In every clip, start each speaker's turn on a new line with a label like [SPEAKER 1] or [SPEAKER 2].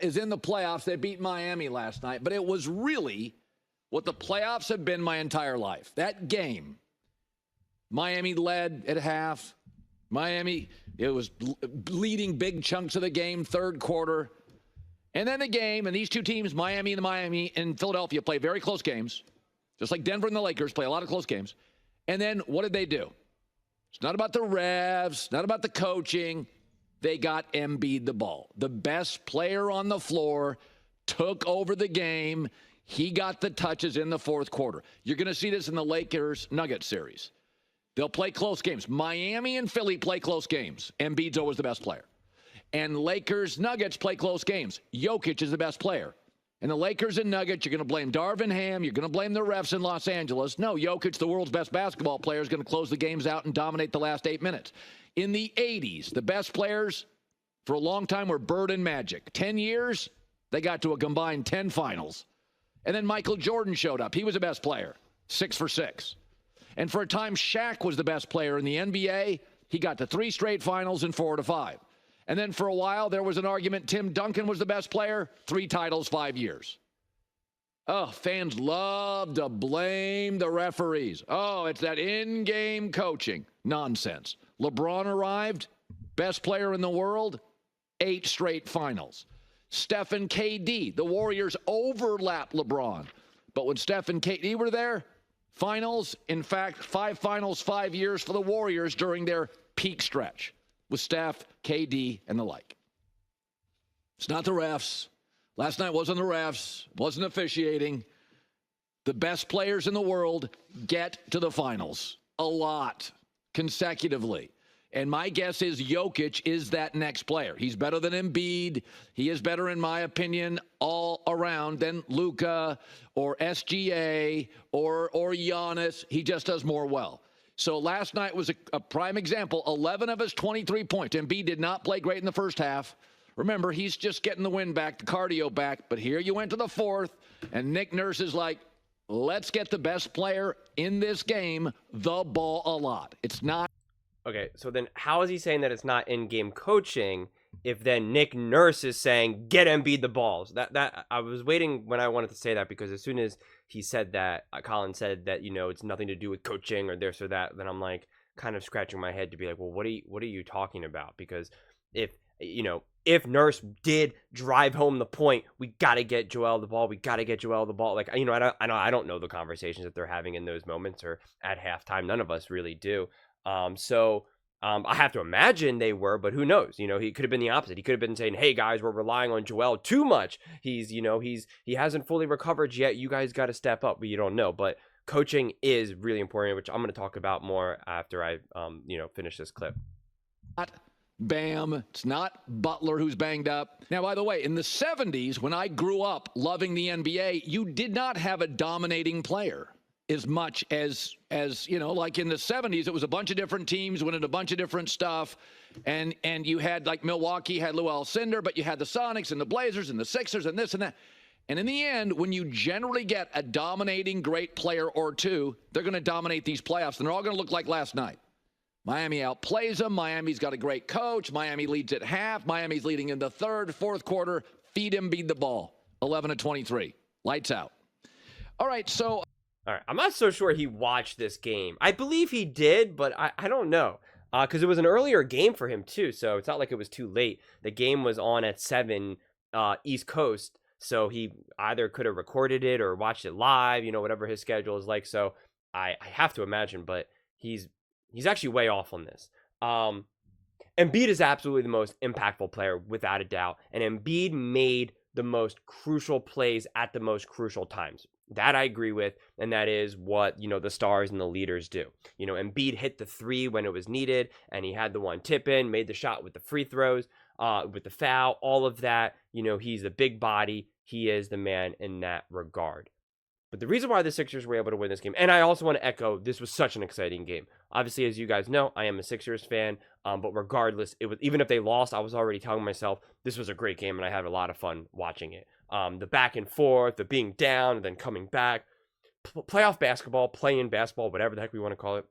[SPEAKER 1] is in the playoffs. They beat Miami last night, but it was really what the playoffs have been my entire life. That game, Miami led at half. Miami, it was leading big chunks of the game, third quarter. And then the game, and these two teams, Miami and Philadelphia, play very close games, just like Denver and the Lakers play a lot of close games. And then what did they do? It's not about the refs, not about the coaching. They got Embiid the ball. The best player on the floor took over the game. He got the touches in the fourth quarter. You're going to see this in the Lakers-Nuggets series. They'll play close games. Miami and Philly play close games. Embiid's always the best player. And Lakers-Nuggets play close games. Jokic is the best player. And the Lakers and Nuggets, you're going to blame Darvin Ham. You're going to blame the refs in Los Angeles. No, Jokic, the world's best basketball player, is going to close the games out and dominate the last 8 minutes. In the 80s, the best players for a long time were Bird and Magic. 10 years, they got to a combined 10 finals. And then Michael Jordan showed up. He was the best player, 6 for 6. And for a time, Shaq was the best player in the NBA. He got to 3 straight finals and 4 to 5. And then for a while, there was an argument Tim Duncan was the best player, 3 titles, 5 years. Oh, fans love to blame the referees. Oh, it's that in-game coaching. Nonsense. LeBron arrived, best player in the world, 8 straight finals. Steph and KD, the Warriors overlap LeBron. But when Steph and KD were there, finals, in fact, 5 finals, 5 years for the Warriors during their peak stretch with Steph, KD, and the like. It's not the refs. Last night wasn't the refs, wasn't officiating. The best players in the world get to the finals a lot consecutively. And my guess is Jokic is that next player. He's better than Embiid. He is better, in my opinion, all around than Luka or SGA or Giannis. He just does more well. So last night was a prime example. 11 of his 23 points. Embiid did not play great in the first half. Remember, he's just getting the wind back, the cardio back. But here you went to the fourth, and Nick Nurse is like, let's get the best player in this game the ball a lot. It's not.
[SPEAKER 2] Okay, so then how is he saying that it's not in-game coaching if then Nick Nurse is saying, get Embiid the balls? That I was waiting when I wanted to say that, because as soon as he said that, Colin said that, it's nothing to do with coaching or this or that, then I'm like kind of scratching my head to be like, well, what are you talking about? Because if Nurse did drive home the point, we got to get Joel the ball. We got to get Joel the ball. Like, I don't know the conversations that they're having in those moments or at halftime. None of us really do. I have to imagine they were, but who knows? He could have been the opposite. He could have been saying, hey guys, we're relying on Joel too much. He hasn't fully recovered yet. You guys got to step up, but you don't know. But coaching is really important, which I'm going to talk about more after I, finish this clip.
[SPEAKER 1] Bam. It's not Butler who's banged up. Now, by the way, in the 70s, when I grew up loving the NBA, you did not have a dominating player as much as like in the 70s, it was a bunch of different teams winning a bunch of different stuff. And you had, like, Milwaukee had Lou Alcindor, but you had the Sonics and the Blazers and the Sixers and this and that. And in the end, when you generally get a dominating great player or two, they're going to dominate these playoffs, and they're all going to look like last night. Miami outplays them. Miami's got a great coach. Miami leads at half. Miami's leading in the third, fourth quarter. Feed Embiid the ball. 11 of 23. Lights out. All right, so...
[SPEAKER 2] All right, I'm not so sure he watched this game. I believe he did, but I don't know. Because it was an earlier game for him, too, so it's not like it was too late. The game was on at 7 East Coast, so he either could have recorded it or watched it live, whatever his schedule is like. So I have to imagine, but he's actually way off on this. Embiid is absolutely the most impactful player, without a doubt, and Embiid made the most crucial plays at the most crucial times. That I agree with, and that is what, the stars and the leaders do. Embiid hit the 3 when it was needed, and he had the one tip in, made the shot with the free throws, with the foul, all of that. He's a big body. He is the man in that regard. But the reason why the Sixers were able to win this game, and I also want to echo, this was such an exciting game. Obviously, as you guys know, I am a Sixers fan, but regardless, it was, even if they lost, I was already telling myself this was a great game, and I had a lot of fun watching it. The back and forth, the being down and then coming back, playoff basketball, play-in basketball, whatever the heck we want to call it,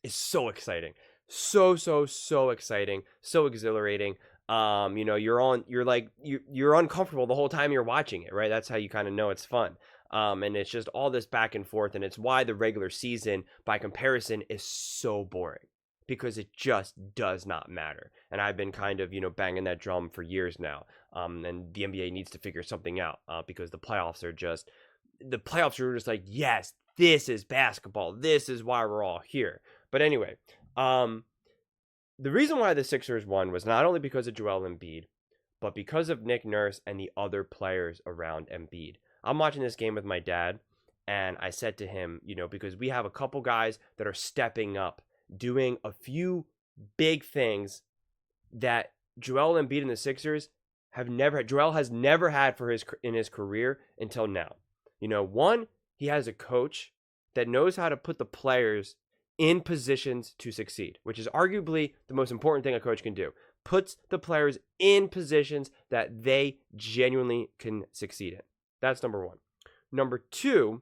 [SPEAKER 2] is so exciting. So exciting, so exhilarating. You're uncomfortable the whole time you're watching it, right? That's how you kind of know it's fun. And it's just all this back and forth, and it's why the regular season, by comparison, is so boring, because it just does not matter. And I've been kind of, banging that drum for years now. And the NBA needs to figure something out, because the playoffs are just like, yes, this is basketball. This is why we're all here. But anyway, the reason why the Sixers won was not only because of Joel Embiid, but because of Nick Nurse and the other players around Embiid. I'm watching this game with my dad, and I said to him, because we have a couple guys that are stepping up, doing a few big things that Joel Embiid and the Sixers have never had. Joel has never had in his career until now. One, he has a coach that knows how to put the players in positions to succeed, which is arguably the most important thing a coach can do. Puts the players in positions that they genuinely can succeed in. That's number one. Number two,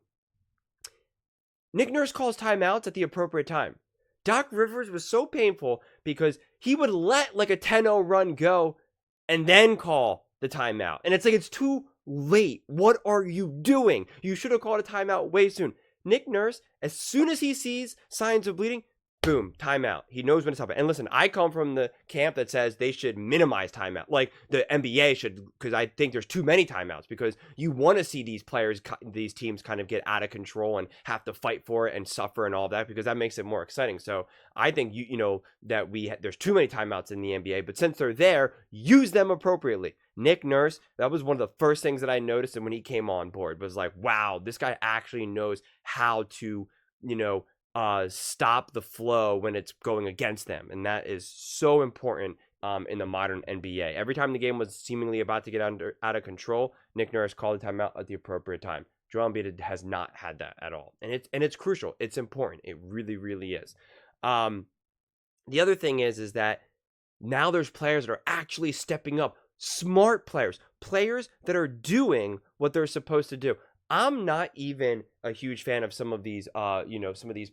[SPEAKER 2] Nick Nurse calls timeouts at the appropriate time. Doc Rivers was so painful because he would let like a 10-0 run go and then call the timeout. And it's like, it's too late. What are you doing? You should have called a timeout way soon. Nick Nurse, as soon as he sees signs of bleeding, boom, timeout. He knows when it's happening. And listen, I come from the camp that says they should minimize timeout. Like the NBA should, because I think there's too many timeouts, because you want to see these players, these teams kind of get out of control and have to fight for it and suffer and all that, because that makes it more exciting. So I think, that there's too many timeouts in the NBA, but since they're there, use them appropriately. Nick Nurse, that was one of the first things that I noticed when he came on board, was like, wow, this guy actually knows how to, stop the flow when it's going against them. And that is so important in the modern NBA. Every time the game was seemingly about to get out of control, Nick Nurse called the timeout at the appropriate time. Joel Embiid has not had that at all. And it's crucial. It's important. It really, really is. The other thing is that now there's players that are actually stepping up. Smart players that are doing what they're supposed to do. I'm not even a huge fan of some of these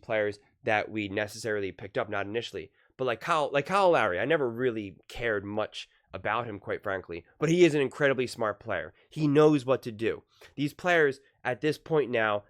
[SPEAKER 2] players that we necessarily picked up, not initially, but like Kyle Lowry. I never really cared much about him, quite frankly, but he is an incredibly smart player. He knows what to do. These players at this point now,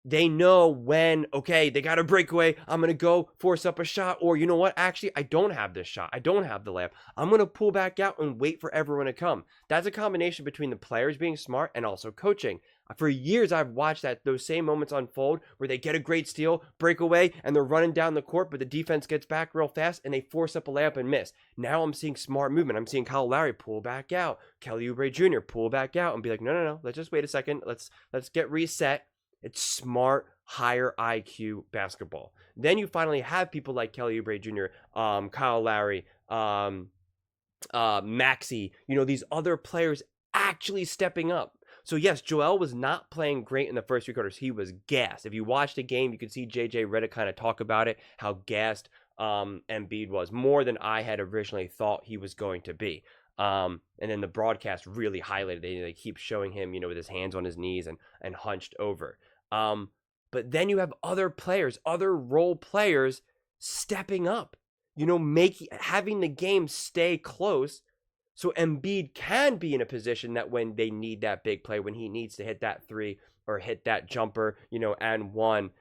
[SPEAKER 2] they know when, okay, they got a breakaway. I'm going to go force up a shot. Or you know what? Actually, I don't have this shot. I don't have the layup. I'm going to pull back out and wait for everyone to come. That's a combination between the players being smart and also coaching. For years, I've watched those same moments unfold where they get a great steal, breakaway, and they're running down the court, but the defense gets back real fast and they force up a layup and miss. Now I'm seeing smart movement. I'm seeing Kyle Lowry pull back out, Kelly Oubre Jr. pull back out and be like, no, let's just wait a second. Let's get reset. It's smart, higher IQ basketball. Then you finally have people like Kelly Oubre Jr., Kyle Lowry, Maxey, these other players actually stepping up. So yes, Joel was not playing great in the first three quarters. He was gassed. If you watched the game, you could see JJ Redick kind of talk about it, how gassed Embiid was, more than I had originally thought he was going to be. And then the broadcast really highlighted it. They keep showing him, with his hands on his knees and hunched over. But then you have other players, other role players stepping up, having the game stay close. So Embiid can be in a position that when they need that big play, when he needs to hit that three or hit that jumper, and one,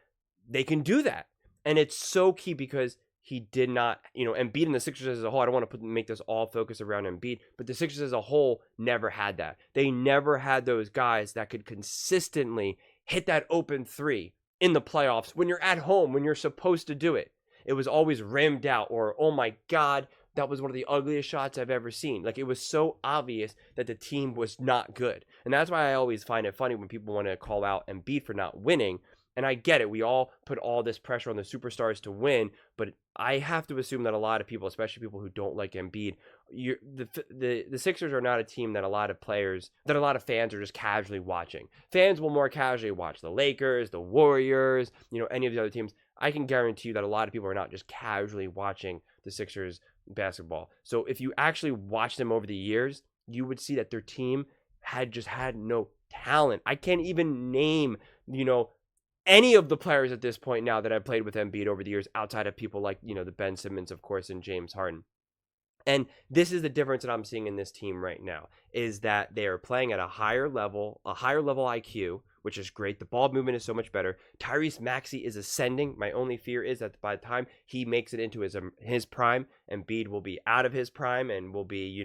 [SPEAKER 2] they can do that. And it's so key because he did not, Embiid and the Sixers as a whole, I don't want to make this all focus around Embiid, but the Sixers as a whole never had that. They never had those guys that could consistently hit that open three in the playoffs when you're at home, when you're supposed to do it. It was always rimmed out or, oh my God, that was one of the ugliest shots I've ever seen. Like, it was so obvious that the team was not good. And that's why I always find it funny when people want to call out Embiid for not winning. And I get it. We all put all this pressure on the superstars to win, but I have to assume that a lot of people, especially people who don't like Embiid, the Sixers are not a team that a lot of fans are just casually watching. Fans will more casually watch the Lakers, the Warriors, any of the other teams. I can guarantee you that a lot of people are not just casually watching the Sixers basketball. So if you actually watch them over the years, you would see that their team had no talent. I can't even name, any of the players at this point now that I've played with Embiid over the years, outside of people like, the Ben Simmons, of course, and James Harden. And this is the difference that I'm seeing in this team right now, is that they are playing at a higher level IQ, which is great. The ball movement is so much better. Tyrese Maxey is ascending. My only fear is that by the time he makes it into his prime, Embiid will be out of his prime and will be,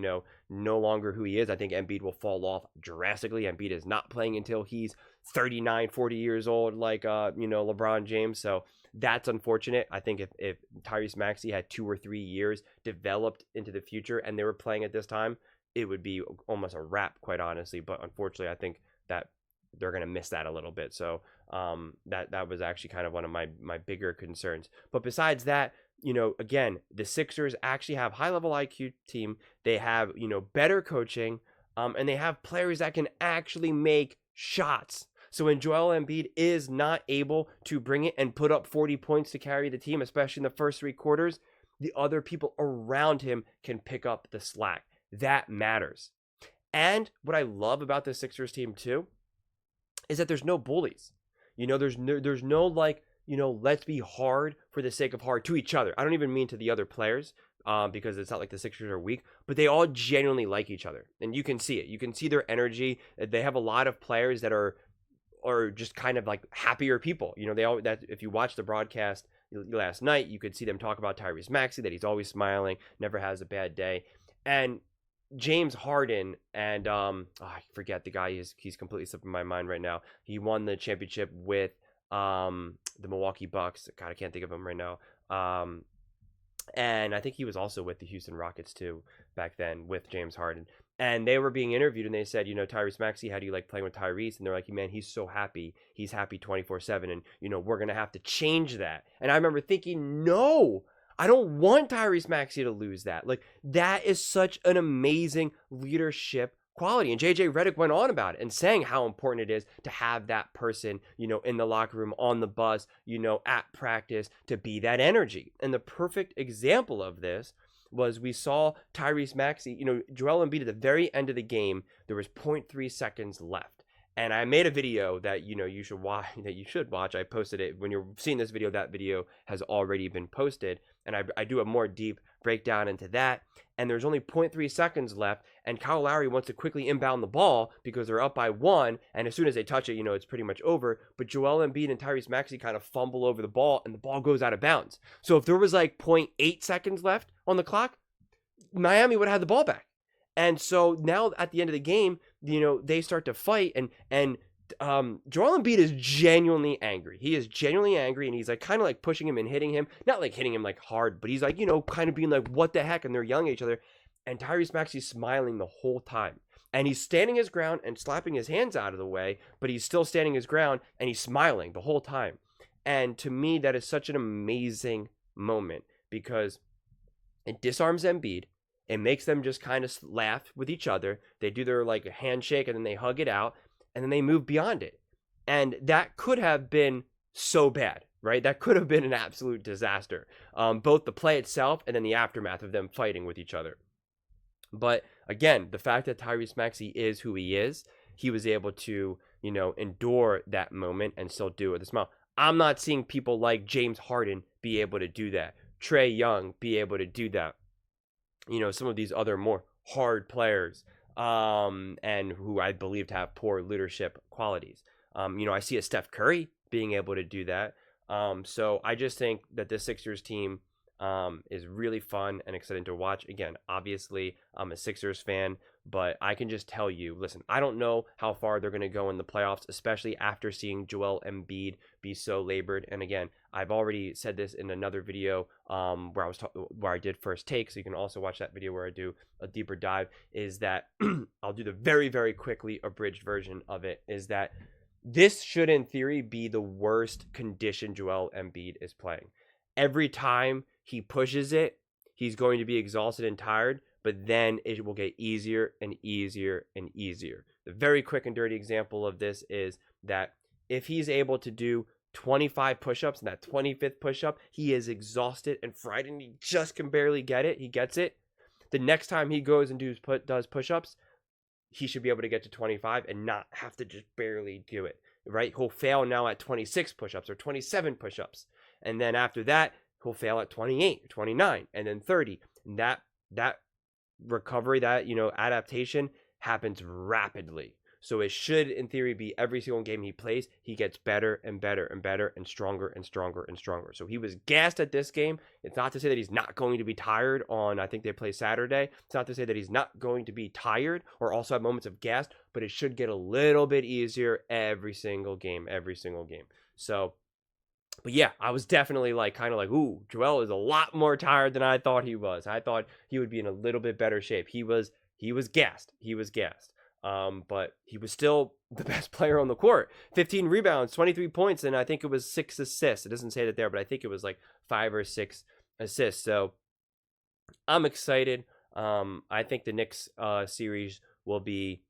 [SPEAKER 2] no longer who he is. I think Embiid will fall off drastically. Embiid is not playing until he's 39, 40 years old, like, LeBron James. So that's unfortunate. I think if Tyrese Maxey had 2 or 3 years developed into the future and they were playing at this time, it would be almost a wrap, quite honestly. But unfortunately, I think that they're going to miss that a little bit. So that was actually kind of one of my bigger concerns. But besides that, again, the Sixers actually have high-level IQ team. They have, better coaching, and they have players that can actually make shots. So when Joel Embiid is not able to bring it and put up 40 points to carry the team, especially in the first 3 quarters, the other people around him can pick up the slack. That matters. And what I love about the Sixers team too is that there's no bullies. There's no like, let's be hard for the sake of hard to each other. I don't even mean to the other players, because it's not like the Sixers are weak, but they all genuinely like each other. And you can see it. You can see their energy. They have a lot of players that are just kind of like happier people. If you watch the broadcast last night, you could see them talk about Tyrese Maxey, that he's always smiling, never has a bad day. And James Harden and I forget the guy. He's completely slipping my mind right now. He won the championship with the Milwaukee Bucks. God, I can't think of him right now. And I think he was also with the Houston Rockets too back then with James Harden. And they were being interviewed and they said, Tyrese Maxey, how do you like playing with Tyrese? And they're like, man, he's so happy. He's happy 24/7. And, we're going to have to change that. And I remember thinking, no, I don't want Tyrese Maxey to lose that. Like, that is such an amazing leadership quality. And JJ Redick went on about it and saying how important it is to have that person, in the locker room, on the bus, at practice, to be that energy. And the perfect example of this was we saw Tyrese Maxey, Joel Embiid at the very end of the game, there was 0.3 seconds left. And I made a video that, you should watch. I posted it. When you're seeing this video, that video has already been posted. And I do a more deep breakdown into that. And there's only 0.3 seconds left. And Kyle Lowry wants to quickly inbound the ball because they're up by 1. And as soon as they touch it, it's pretty much over. But Joel Embiid and Tyrese Maxey kind of fumble over the ball and the ball goes out of bounds. So if there was like 0.8 seconds left on the clock, Miami would have had the ball back. And so now at the end of the game, they start to fight and Joel Embiid is genuinely angry. He is genuinely angry and he's like kind of like pushing him and hitting him. Not like hitting him like hard, but he's like, kind of being like, what the heck? And they're yelling at each other. And Tyrese Maxey's smiling the whole time. And he's standing his ground and slapping his hands out of the way, but he's still standing his ground and he's smiling the whole time. And to me, that is such an amazing moment because it disarms Embiid. It makes them just kind of laugh with each other. They do their like handshake and then they hug it out and then they move beyond it. And that could have been so bad, right? That could have been an absolute disaster. Both the play itself and then the aftermath of them fighting with each other. But again, the fact that Tyrese Maxey is who he is, he was able to, endure that moment and still do it with a smile. I'm not seeing people like James Harden be able to do that. Trae Young be able to do that. Some of these other more hard players, and who I believe to have poor leadership qualities. I see a Steph Curry being able to do that. So I just think that this Sixers team is really fun and exciting to watch. Again, obviously, I'm a Sixers fan, but I can just tell you, listen, I don't know how far they're going to go in the playoffs, especially after seeing Joel Embiid be so labored. And again, I've already said this in another video where I did first take, so you can also watch that video where I do a deeper dive, is that I'll do the very, very quickly abridged version of it, is that this should, in theory, be the worst condition Joel Embiid is playing. Every time he pushes it, he's going to be exhausted and tired, but then it will get easier and easier and easier. The very quick and dirty example of this is that if he's able to do 25 push-ups and that 25th push-up, he is exhausted and fried and he just can barely get it. He gets it. The next time he goes and does push-ups, he should be able to get to 25 and not have to just barely do it, right? He'll fail now at 26 push-ups or 27 push-ups. And then after that, he'll fail at 28, 29, and then 30. And that recovery, that, adaptation happens rapidly. So it should, in theory, be every single game he plays, he gets better and better and better and stronger and stronger and stronger. So he was gassed at this game. It's not to say that he's not going to be tired on, I think they play Saturday. It's not to say that he's not going to be tired or also have moments of gas, but it should get a little bit easier every single game. So, but yeah, I was definitely ooh, Joel is a lot more tired than I thought he was. I thought he would be in a little bit better shape. He was gassed. But he was still the best player on the court. 15 rebounds, 23 points, and I think it was 6 assists. It doesn't say that there, but I think it was like 5 or 6 assists. So I'm excited. I think the Knicks series will be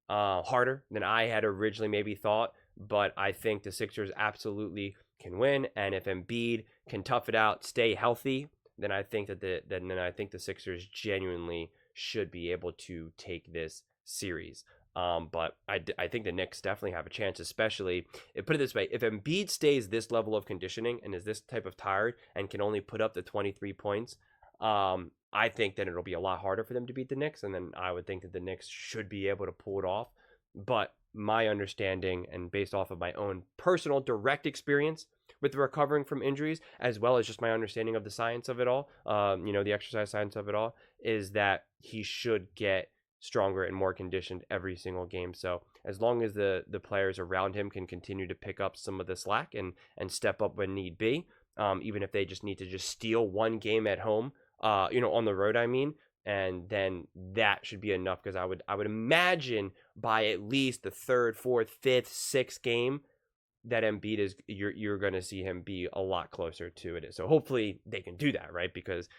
[SPEAKER 2] harder than I had originally maybe thought, but I think the Sixers absolutely can win. And if Embiid can tough it out, stay healthy, then I think that the Sixers genuinely should be able to take this series. But I think the Knicks definitely have a chance, especially, put it this way, if Embiid stays this level of conditioning and is this type of tired and can only put up the 23 points, I think then it'll be a lot harder for them to beat the Knicks, and then I would think that the Knicks should be able to pull it off. But my understanding, and based off of my own personal direct experience with recovering from injuries, as well as just my understanding of the science of it all, the exercise science of it all, is that he should get stronger and more conditioned every single game. So as long as the players around him can continue to pick up some of the slack and step up when need be, even if they just need to just steal one game at home, on the road, I mean, and then that should be enough, because I would imagine by at least the 3rd, 4th, 5th, 6th game that Embiid is, you're going to see him be a lot closer to it. So hopefully they can do that, right? Because,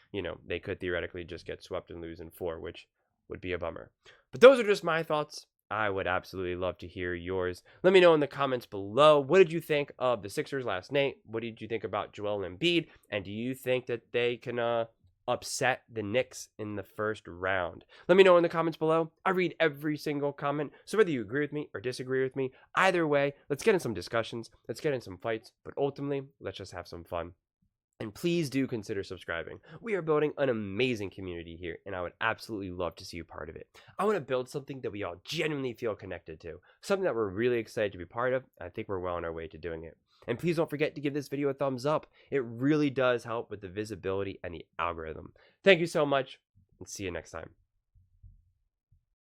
[SPEAKER 2] they could theoretically just get swept and lose in 4, which would be a bummer. But those are just my thoughts. I would absolutely love to hear yours. Let me know in the comments below. What did you think of the Sixers last night? What did you think about Joel Embiid? And do you think that they can upset the Knicks in the first round? Let me know in the comments below. I read every single comment. So whether you agree with me or disagree with me, either way, let's get in some discussions. Let's get in some fights. But ultimately, let's just have some fun. And please do consider subscribing. We are building an amazing community here, and I would absolutely love to see you part of it. I want to build something that we all genuinely feel connected to, something that we're really excited to be part of. I think we're well on our way to doing it. And please don't forget to give this video a thumbs up. It really does help with the visibility and the algorithm. Thank you so much, and see you next time.